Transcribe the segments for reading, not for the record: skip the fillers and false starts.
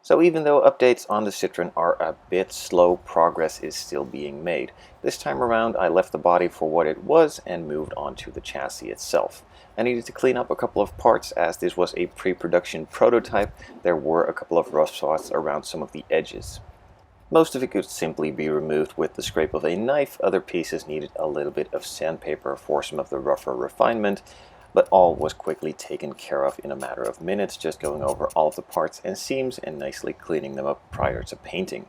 So even though updates on the Citroen are a bit slow, progress is still being made. This time around I left the body for what it was and moved on to the chassis itself. I needed to clean up a couple of parts as this was a pre-production prototype. There were a couple of rough spots around some of the edges. Most of it could simply be removed with the scrape of a knife. Other pieces needed a little bit of sandpaper for some of the rougher refinement, but all was quickly taken care of in a matter of minutes, just going over all of the parts and seams and nicely cleaning them up prior to painting.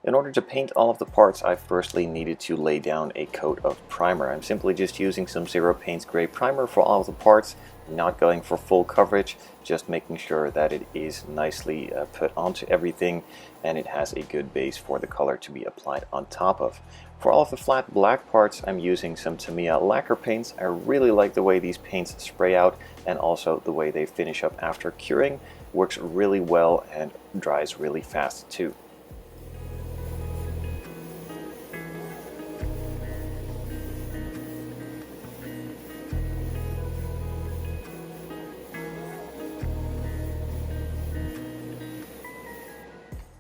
In order to paint all of the parts, I firstly needed to lay down a coat of primer. I'm simply just using some Zero Paints Gray primer for all of the parts, not going for full coverage, just making sure that it is nicely put onto everything and it has a good base for the color to be applied on top of. For all of the flat black parts, I'm using some Tamiya lacquer paints. I really like the way these paints spray out and also the way they finish up after curing. Works really well and dries really fast too.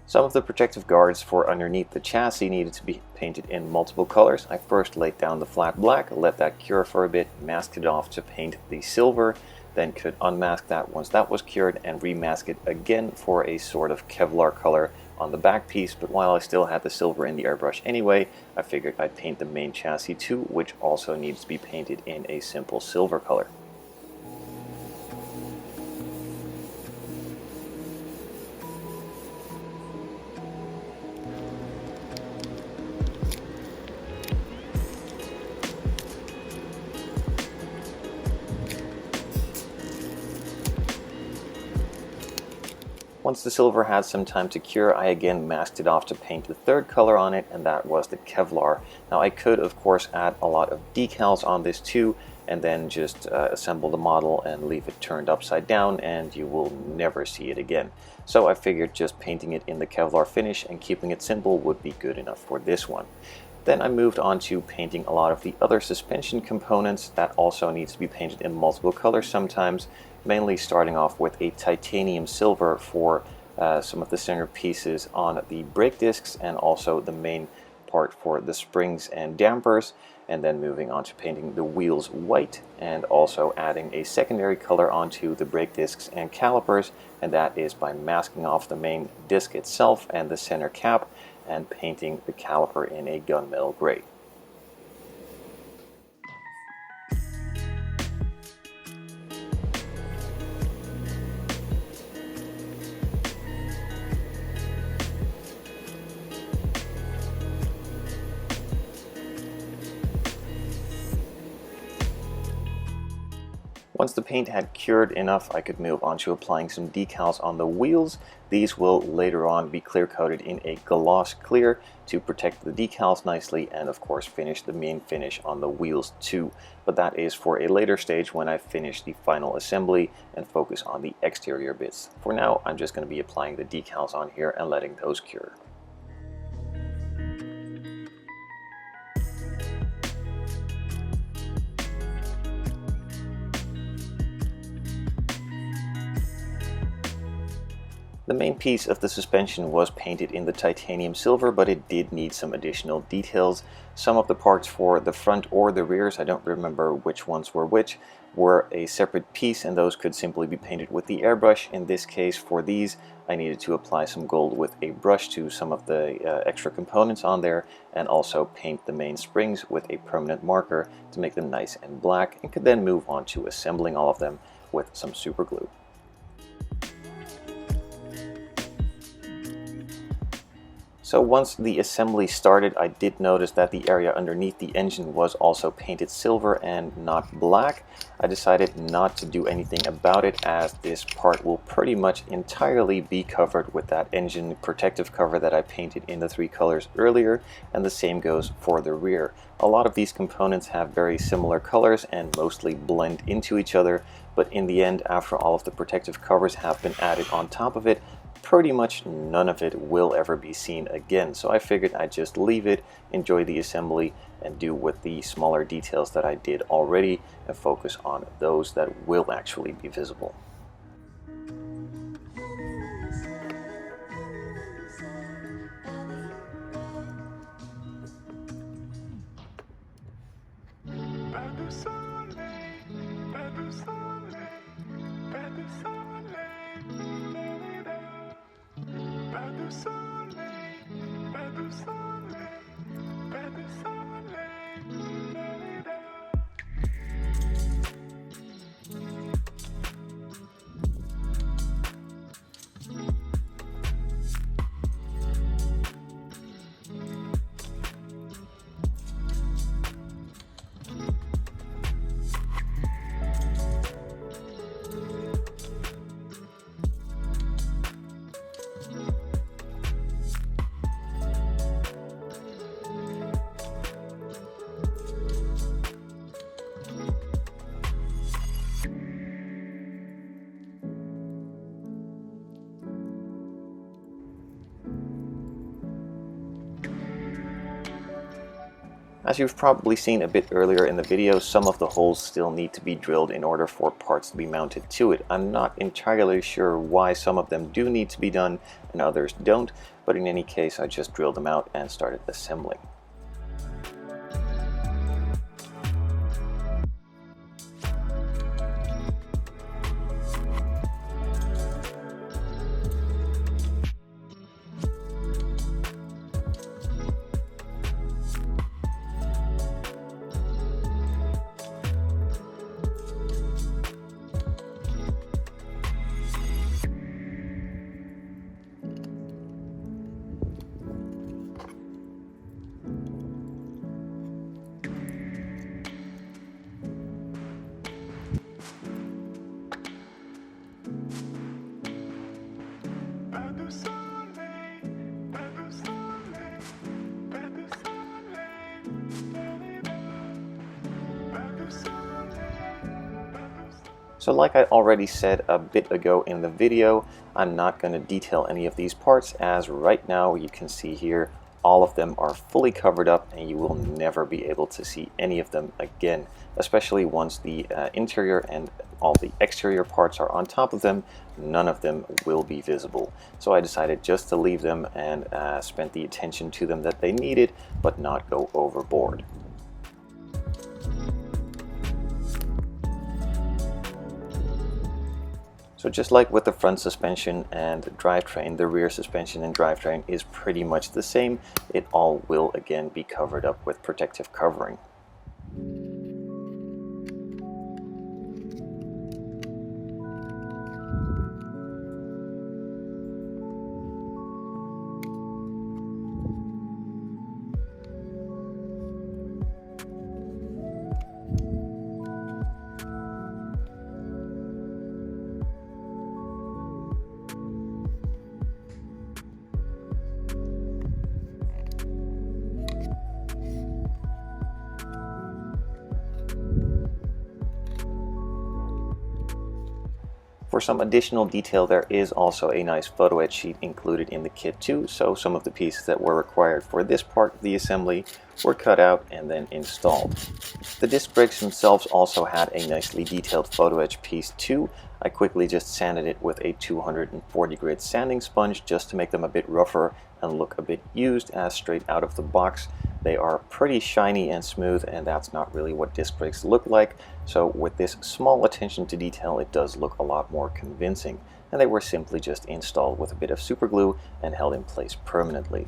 Some of the protective guards for underneath the chassis needed to be painted in multiple colors. I first laid down the flat black, let that cure for a bit, masked it off to paint the silver, then could unmask that once that was cured and remask it again for a sort of Kevlar color on the back piece. But while I still had the silver in the airbrush anyway, I figured I'd paint the main chassis too, which also needs to be painted in a simple silver color. Once the silver had some time to cure, I again masked it off to paint the third color on it, and that was the Kevlar. Now I could of course add a lot of decals on this too, and then just assemble the model and leave it turned upside down and you will never see it again. So I figured just painting it in the Kevlar finish and keeping it simple would be good enough for this one. Then I moved on to painting a lot of the other suspension components. That also needs to be painted in multiple colors sometimes, mainly starting off with a titanium silver for some of the center pieces on the brake discs and also the main part for the springs and dampers, and then moving on to painting the wheels white and also adding a secondary color onto the brake discs and calipers, and that is by masking off the main disc itself and the center cap and painting the caliper in a gunmetal gray. Once the paint had cured enough, I could move on to applying some decals on the wheels. These will later on be clear coated in a gloss clear to protect the decals nicely and of course finish the main finish on the wheels too. But that is for a later stage when I finish the final assembly and focus on the exterior bits. For now, I'm just going to be applying the decals on here and letting those cure. The main piece of the suspension was painted in the titanium silver, but it did need some additional details. Some of the parts for the front or the rears, I don't remember which ones were which, were a separate piece, and those could simply be painted with the airbrush. In this case, for these, I needed to apply some gold with a brush to some of the extra components on there, and also paint the main springs with a permanent marker to make them nice and black, and could then move on to assembling all of them with some super glue. So once the assembly started, I did notice that the area underneath the engine was also painted silver and not black. I decided not to do anything about it, as this part will pretty much entirely be covered with that engine protective cover that I painted in the 3 colors earlier, and the same goes for the rear. A lot of these components have very similar colors and mostly blend into each other, but in the end, after all of the protective covers have been added on top of it, pretty much none of it will ever be seen again. So I figured I'd just leave it, enjoy the assembly, and do with the smaller details that I did already and focus on those that will actually be visible. As you've probably seen a bit earlier in the video, some of the holes still need to be drilled in order for parts to be mounted to it. I'm not entirely sure why some of them do need to be done and others don't, but in any case I just drilled them out and started assembling. So like I already said a bit ago in the video, I'm not going to detail any of these parts, as right now you can see here all of them are fully covered up and you will never be able to see any of them again, especially once the interior and all the exterior parts are on top of them. None of them will be visible. So I decided just to leave them and spent the attention to them that they needed, but not go overboard. So just like with the front suspension and drivetrain, the rear suspension and drivetrain is pretty much the same. It all will again be covered up with protective covering. For some additional detail, there is also a nice photo etch sheet included in the kit too, so some of the pieces that were required for this part of the assembly were cut out and then installed. The disc brakes themselves also had a nicely detailed photo etch piece too. I quickly just sanded it with a 240 grit sanding sponge just to make them a bit rougher and look a bit used, as straight out of the box they are pretty shiny and smooth, and that's not really what disc brakes look like. So with this small attention to detail, it does look a lot more convincing, and they were simply just installed with a bit of super glue and held in place permanently.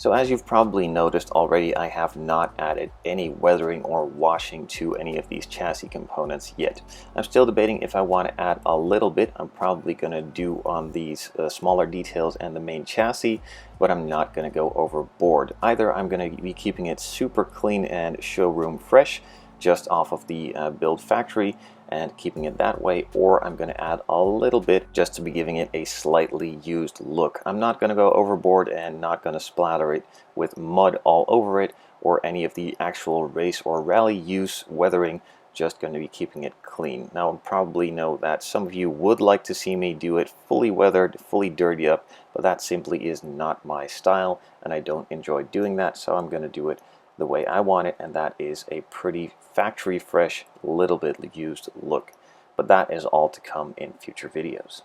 So as you've probably noticed already, I have not added any weathering or washing to any of these chassis components yet. I'm still debating if I want to add a little bit. I'm probably going to do on these smaller details and the main chassis, but I'm not going to go overboard. Either I'm going to be keeping it super clean and showroom fresh, just off of the build factory, and keeping it that way, or I'm going to add a little bit just to be giving it a slightly used look. I'm not going to go overboard and not going to splatter it with mud all over it or any of the actual race or rally use weathering, just going to be keeping it clean. Now I probably know that some of you would like to see me do it fully weathered, fully dirty up, but that simply is not my style and I don't enjoy doing that, so I'm going to do it the way I want it, and that is a pretty factory fresh, little bit used look. But that is all to come in future videos.